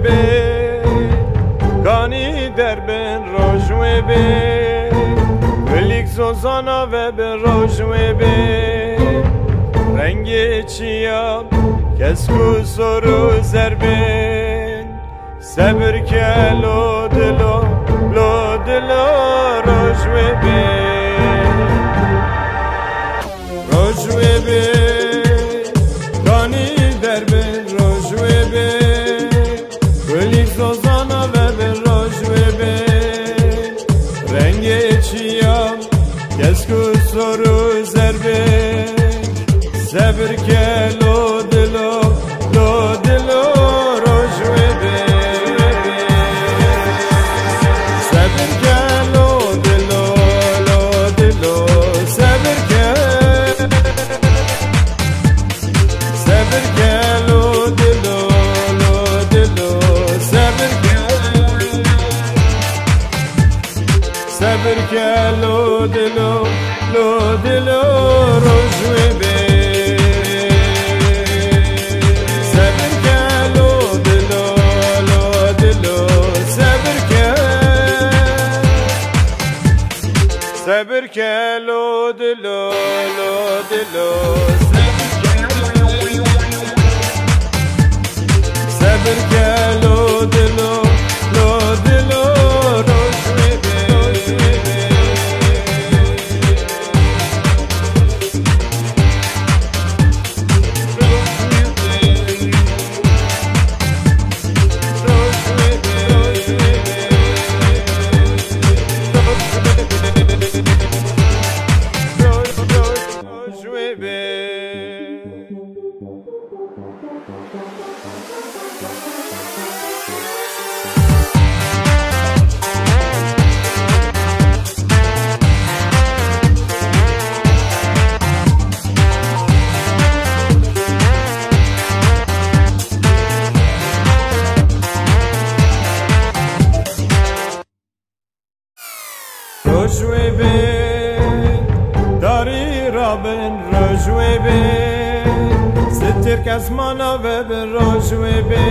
بی کانی در بین روشوی بی ولیک زوزانا و به روشوی بی رنگی چیا کسکو سرو زربین صبر که لو دلو روشوی بی روشوی بی Kesku soru zerbe Sabır ke lo dilo rojwe be Sabır ke lo dilo Sabır ke lo dilo Sabır ke lo dilo rojwe be Sabır ke lo dilo Sabır ke lo dilo Sabır ke lo dilo rojwe be Rojwe be dari rabin rojwe be Sittir kasmana ve ben rojwe be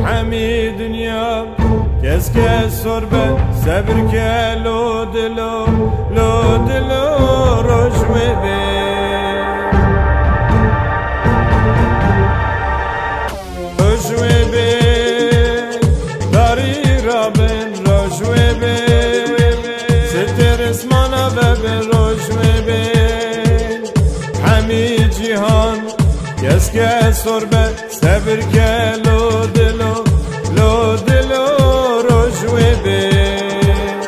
Hami dünya keske sorbe Sabır ke lo dilo rojwe be Rojwe be dari rabin rojwe be اسمانا و به روشوی بین همی جیهان کس که سربه صبر که لو دلو روشوی بین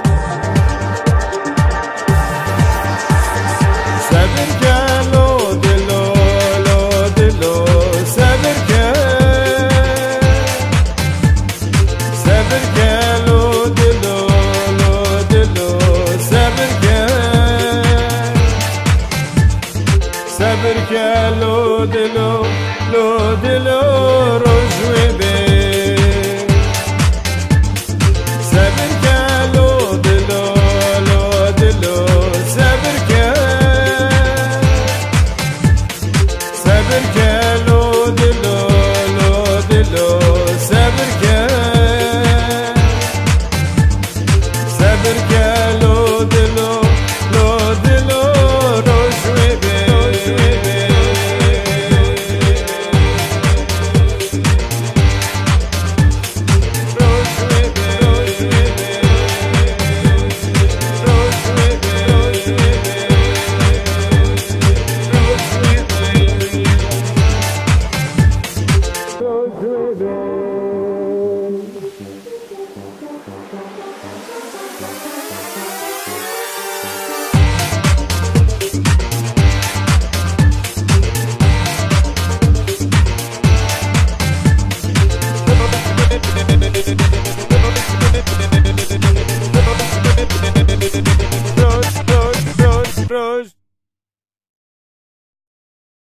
صبر که لو دلو صبر که لو دلو Sabır ke lo dilo rojwe be Sabır ke lo dilo Sabır ke lo dilo Sabır ke lo dilo rojwe be